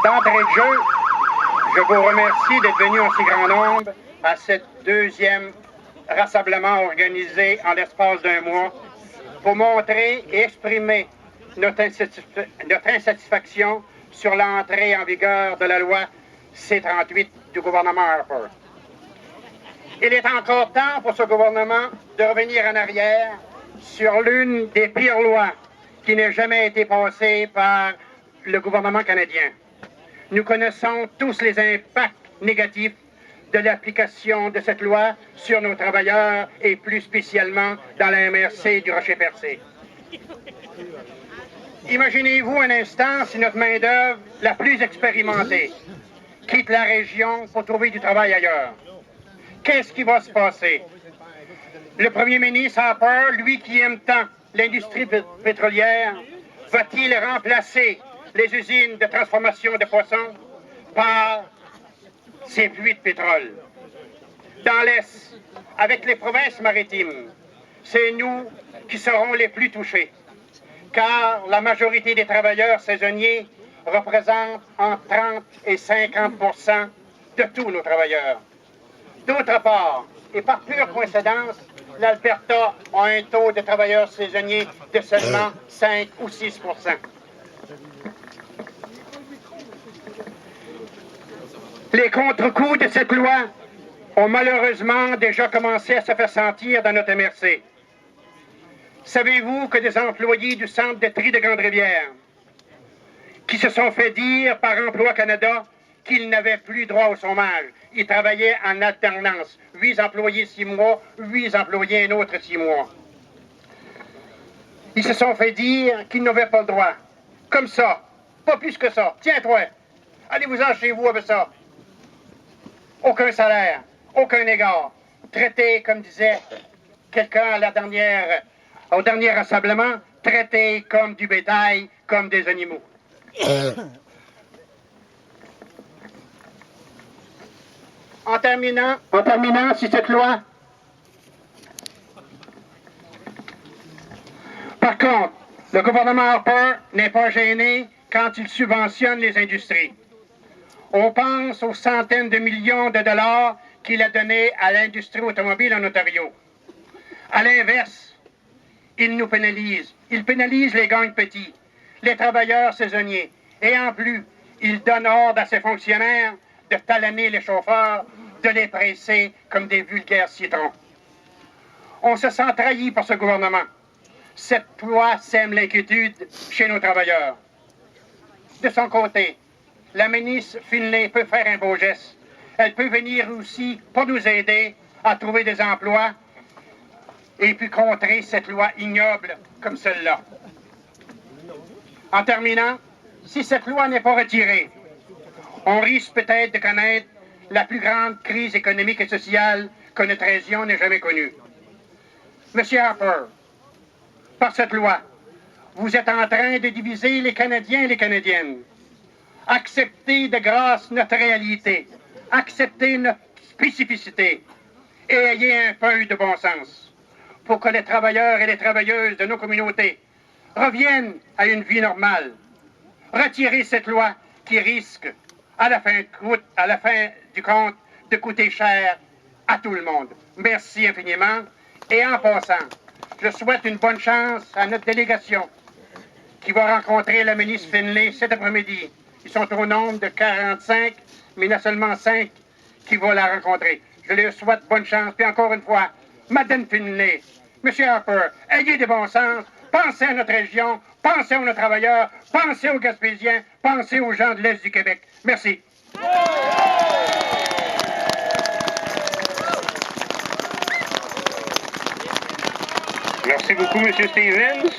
D'entrée de jeu, je vous remercie d'être venus en si grand nombre à ce deuxième rassemblement organisé en l'espace d'un mois pour montrer et exprimer notre insatisfaction sur l'entrée en vigueur de la loi C-38 du gouvernement Harper. Il est encore temps pour ce gouvernement de revenir en arrière sur l'une des pires lois qui n'ait jamais été passée par le gouvernement canadien. Nous connaissons tous les impacts négatifs de l'application de cette loi sur nos travailleurs et plus spécialement dans la MRC du Rocher-Percé. Imaginez-vous un instant si notre main-d'œuvre la plus expérimentée quitte la région pour trouver du travail ailleurs. Qu'est-ce qui va se passer? Le premier ministre Harper, lui qui aime tant l'industrie pétrolière, va-t-il remplacer les usines de transformation de poissons par ces puits de pétrole? Dans l'Est, avec les provinces maritimes, c'est nous qui serons les plus touchés, car la majorité des travailleurs saisonniers représentent entre 30 et 50 % de tous nos travailleurs. D'autre part, et par pure coïncidence, l'Alberta a un taux de travailleurs saisonniers de seulement 5 ou 6 %. Les contre-coups de cette loi ont malheureusement déjà commencé à se faire sentir dans notre MRC. Savez-vous que des employés du centre de tri de Grande-Rivière, qui se sont fait dire par Emploi Canada qu'ils n'avaient plus droit au chômage, ils travaillaient en alternance, 8 employés 6 mois, 8 employés un autre 6 mois. Ils se sont fait dire qu'ils n'avaient pas le droit. Comme ça, pas plus que ça. Tiens-toi, allez-vous-en chez vous avec ça. Aucun salaire, aucun égard. Traité, comme disait quelqu'un au dernier rassemblement, traité comme du bétail, comme des animaux. En terminant, si cette loi... Par contre, le gouvernement Harper n'est pas gêné quand il subventionne les industries. On pense aux centaines de millions de dollars qu'il a donnés à l'industrie automobile en Ontario. À l'inverse, il nous pénalise. Il pénalise les gangs petits, les travailleurs saisonniers. Et en plus, il donne ordre à ses fonctionnaires de talonner les chauffeurs, de les presser comme des vulgaires citrons. On se sent trahi par ce gouvernement. Cette loi sème l'inquiétude chez nos travailleurs. De son côté, la ministre Finlay peut faire un beau geste. Elle peut venir aussi pour nous aider à trouver des emplois et puis contrer cette loi ignoble comme celle-là. En terminant, si cette loi n'est pas retirée, on risque peut-être de connaître la plus grande crise économique et sociale que notre région n'ait jamais connue. Monsieur Harper, par cette loi, vous êtes en train de diviser les Canadiens et les Canadiennes. Acceptez de grâce notre réalité, acceptez notre spécificité et ayez un peu de bon sens pour que les travailleurs et les travailleuses de nos communautés reviennent à une vie normale. Retirez cette loi qui risque, à la fin du compte, de coûter cher à tout le monde. Merci infiniment. Et en passant, je souhaite une bonne chance à notre délégation qui va rencontrer la ministre Finlay cet après-midi. Ils sont au nombre de 45, mais il y en a seulement 5 qui vont la rencontrer. Je leur souhaite bonne chance. Puis encore une fois, Madame Finlay, Monsieur Harper, ayez de bon sens. Pensez à notre région, pensez à nos travailleurs, pensez aux Gaspésiens, pensez aux gens de l'Est du Québec. Merci. Merci beaucoup, M. Stevens.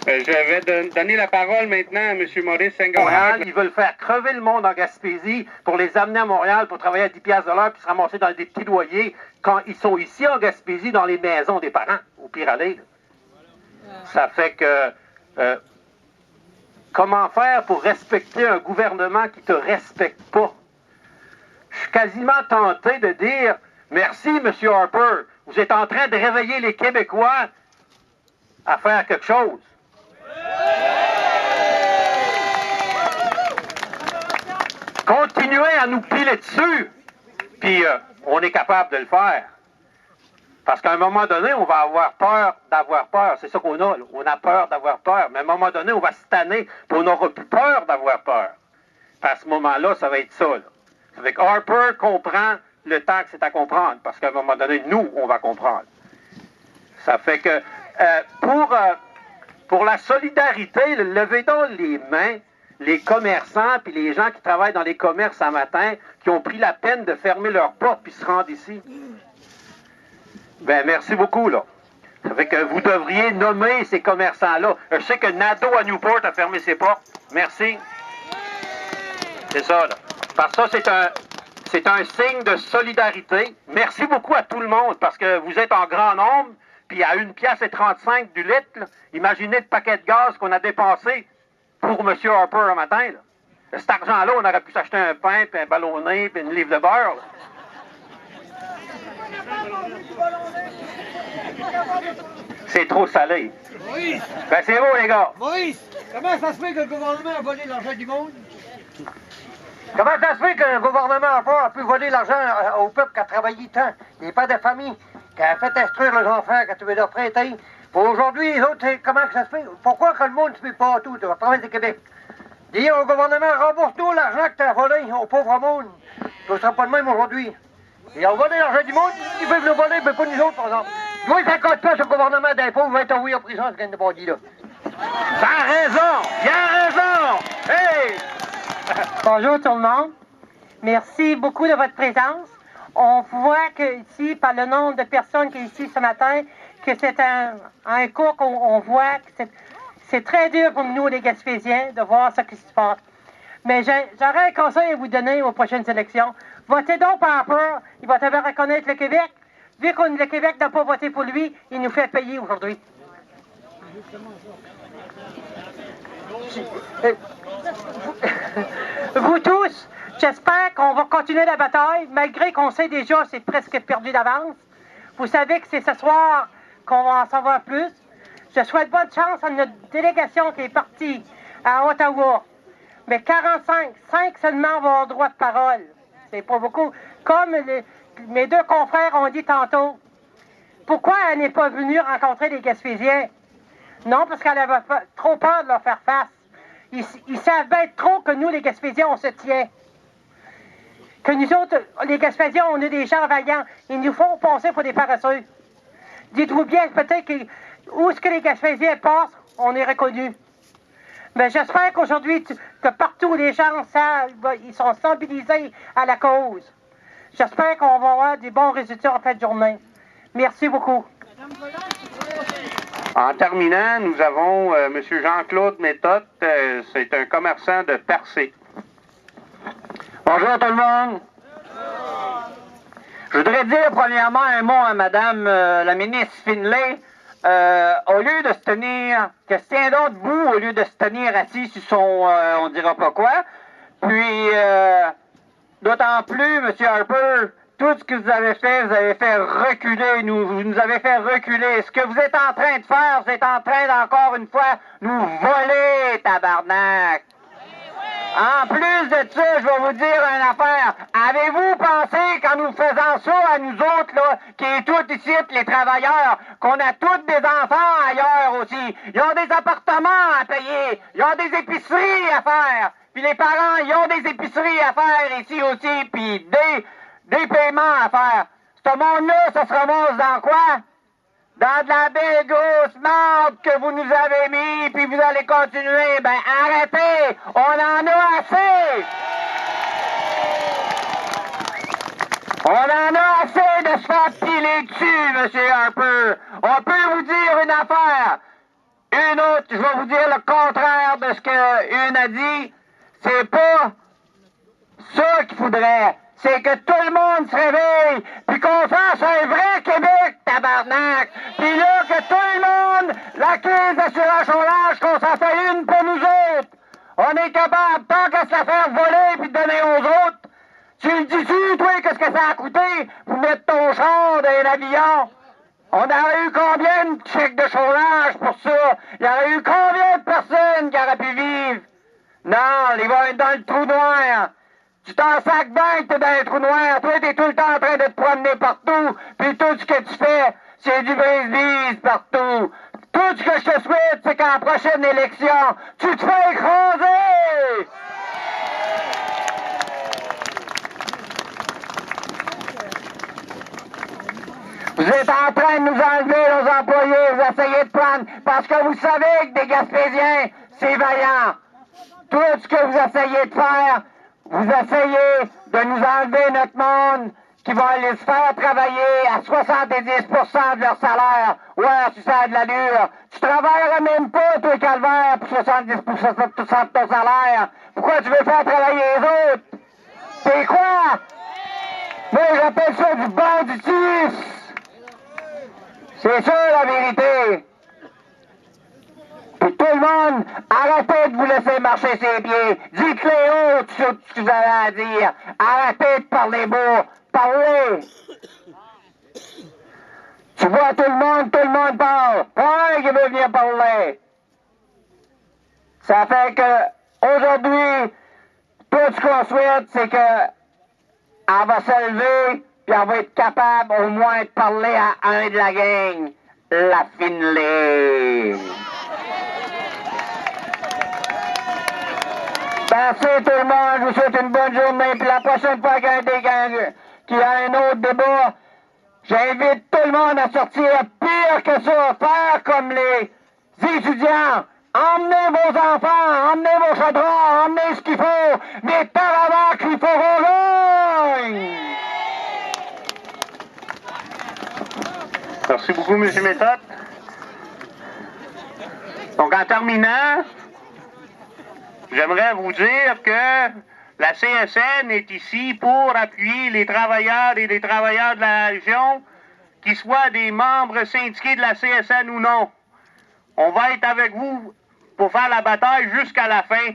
Je vais donner la parole maintenant à M. Maurice Senghor. Ils veulent faire crever le monde en Gaspésie pour les amener à Montréal pour travailler à 10 $ de l'heure puis se ramasser dans des petits loyers quand ils sont ici en Gaspésie dans les maisons des parents, au pire aller. Ça fait que... comment faire pour respecter un gouvernement qui te respecte pas? Je suis quasiment tenté de dire merci, M. Harper. Vous êtes en train de réveiller les Québécois à faire quelque chose. continuer à nous piler dessus, puis on est capable de le faire. Parce qu'à un moment donné, on va avoir peur d'avoir peur. C'est ça qu'on a, là. On a peur d'avoir peur. Mais à un moment donné, on va se tanner, puis on n'aura plus peur d'avoir peur. Puis à ce moment-là, ça va être ça, là. Ça fait que Harper comprend le temps que c'est à comprendre, parce qu'à un moment donné, nous, on va comprendre. Ça fait que pour la solidarité, levez donc les mains, les commerçants puis les gens qui travaillent dans les commerces un matin, qui ont pris la peine de fermer leurs portes puis se rendre ici. Ben merci beaucoup, là. Ça fait que vous devriez nommer ces commerçants-là. Je sais que Nadeau à Newport a fermé ses portes. Merci. C'est ça, là. Parce que ça, c'est un signe de solidarité. Merci beaucoup à tout le monde, parce que vous êtes en grand nombre, puis à 1,35 $ du litre, là, imaginez le paquet de gaz qu'on a dépensé pour M. Harper un matin, là. Cet argent-là, on aurait pu s'acheter un pain, puis un ballonné, puis une livre de beurre, là. C'est trop salé. Maurice! Ben c'est beau, les gars. Maurice! Comment ça se fait que le gouvernement a volé l'argent du monde? Comment ça se fait que le gouvernement a pu voler l'argent au peuple qui a travaillé tant, les pères de famille, qui a fait instruire les enfants, qui a tué leurs prêtés? Aujourd'hui, les autres, comment ça se fait? Pourquoi que le monde ne se met pas à tout, à la province du Québec? Dis au gouvernement, rembourse-nous l'argent que tu as volé au pauvre monde. Ce ne sera pas de même aujourd'hui. Ils ont volé l'argent du monde, ils peuvent nous voler, mais pas nous autres, par exemple. Moi, 50 piastres au gouvernement d'impôts, vous être envoyé en prison, ce gagne de bandit là. T'as raison! Bien raison! Hey! Bonjour tout le monde. Merci beaucoup de votre présence. On voit que ici, par le nombre de personnes qui sont ici ce matin, que c'est un cours qu'on voit que c'est très dur pour nous, les Gaspésiens, de voir ce qui se passe. Mais j'aurais un conseil à vous donner aux prochaines élections. Votez donc par peur. Il va devoir reconnaître le Québec. Vu que le Québec n'a pas voté pour lui, il nous fait payer aujourd'hui. Vous tous, j'espère qu'on va continuer la bataille, malgré qu'on sait déjà que c'est presque perdu d'avance. Vous savez que c'est ce soir qu'on va en savoir plus. Je souhaite bonne chance à notre délégation qui est partie à Ottawa. Mais 5 seulement vont avoir droit de parole. C'est pas beaucoup. Comme mes deux confrères ont dit tantôt, pourquoi elle n'est pas venue rencontrer les Gaspésiens? Non, parce qu'elle avait trop peur de leur faire face. Ils savent bien trop que nous, les Gaspésiens, on se tient. Que nous autres, les Gaspésiens, on est des gens vaillants. Ils nous font passer pour des paresseux. Dites-vous bien, peut-être que où est-ce que les Gaspésiens passent, on est reconnus. Mais j'espère qu'aujourd'hui, que partout les gens savent, ils sont sensibilisés à la cause. J'espère qu'on va avoir des bons résultats en fin de journée. Merci beaucoup. En terminant, nous avons M. Jean-Claude Méthode, c'est un commerçant de Percé. Bonjour tout le monde. Je voudrais dire premièrement un mot à Madame la ministre Finlay. Au lieu de se tenir, que se tient donc debout, au lieu de se tenir assis sur son, on dira pas quoi. Puis, d'autant plus, M. Harper, tout ce que vous avez fait reculer, vous nous avez fait reculer. Ce que vous êtes en train de faire, vous êtes en train d'encore une fois nous voler, tabarnak. En plus de ça, je vais vous dire une affaire. Avez-vous pensé, qu'en nous faisant ça à nous autres, là, qui est tous ici, les travailleurs, qu'on a tous des enfants ailleurs aussi? Ils ont des appartements à payer, ils ont des épiceries à faire, puis les parents, ils ont des épiceries à faire ici aussi, puis des paiements à faire. Ce monde-là, ça se ramasse dans quoi? Dans de la belle grosse marde que vous nous avez mis, puis vous allez continuer. Ben, arrêtez! On en a assez! On en a assez de se faire piler dessus, M. Harper. On peut vous dire une affaire. Une autre, je vais vous dire le contraire de ce qu'une a dit. C'est pas ça qu'il faudrait. C'est que tout le monde se réveille, puis qu'on fasse un vrai Québec, tabarnak. Puis là, que tout le monde, la crise d'assurance chômage, qu'on s'en fait une pour nous autres. On est capable, tant qu'à se la faire voler puis de donner aux autres. Tu le dis-tu, toi, qu'est-ce que ça a coûté pour mettre ton char dans un avion? On aurait eu combien de chèques de chômage pour ça? Il y aurait eu combien de personnes qui auraient pu vivre? Non, ils vont être dans le trou noir. Tu t'en sac bien que t'es dans un trou noir. Toi, t'es tout le temps en train de te promener partout. Puis tout ce que tu fais, c'est du brise-bise partout. Tout ce que je te souhaite, c'est qu'en prochaine élection, tu te fais écraser! Vous êtes en train de nous enlever nos employés, vous essayez de prendre, parce que vous savez que des Gaspésiens, c'est vaillant. Tout ce que vous essayez de faire, vous essayez de nous enlever notre monde, qui va les faire travailler à 70% de leur salaire. Ouais, si ça a de l'allure. Tu travailleras même pas, toi, Calvaire, pour 70% de ton salaire. Pourquoi tu veux faire travailler les autres? C'est quoi? Moi, j'appelle ça du banditisme. C'est ça, la vérité. Puis tout le monde, arrêtez de vous laisser marcher ses pieds. Dites-les haut tout ce que vous avez à dire. Arrêtez de parler beau. Parlez. Tu vois tout le monde parle. Pas un qui veut venir parler. Ça fait que, aujourd'hui, tout ce qu'on souhaite, c'est que elle va se lever, puis elle va être capable au moins de parler à un de la gang, la Finlay. Merci tout le monde, je vous souhaite une bonne journée, puis la prochaine fois qu'il y a un autre débat, j'invite tout le monde à sortir pire que ça, faire comme les étudiants. Emmenez vos enfants, emmenez vos chaudrons, emmenez ce qu'il faut, mais par avant qu'il faut qu'on gagne! Merci beaucoup, M. Méthode. Donc, en terminant, j'aimerais vous dire que la CSN est ici pour appuyer les travailleurs et les travailleurs de la région, qu'ils soient des membres syndiqués de la CSN ou non. On va être avec vous pour faire la bataille jusqu'à la fin.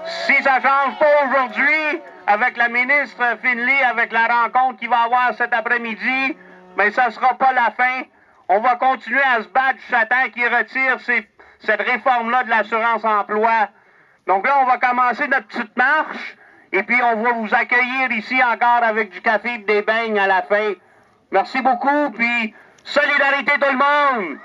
Si ça ne change pas aujourd'hui, avec la ministre Finlay, avec la rencontre qu'il va avoir cet après-midi, mais ça ne sera pas la fin. On va continuer à se battre jusqu'à temps qu'ils retirent cette réforme-là de l'assurance-emploi. Donc là, on va commencer notre petite marche, et puis on va vous accueillir ici encore avec du café et des beignes à la fin. Merci beaucoup, puis solidarité tout le monde!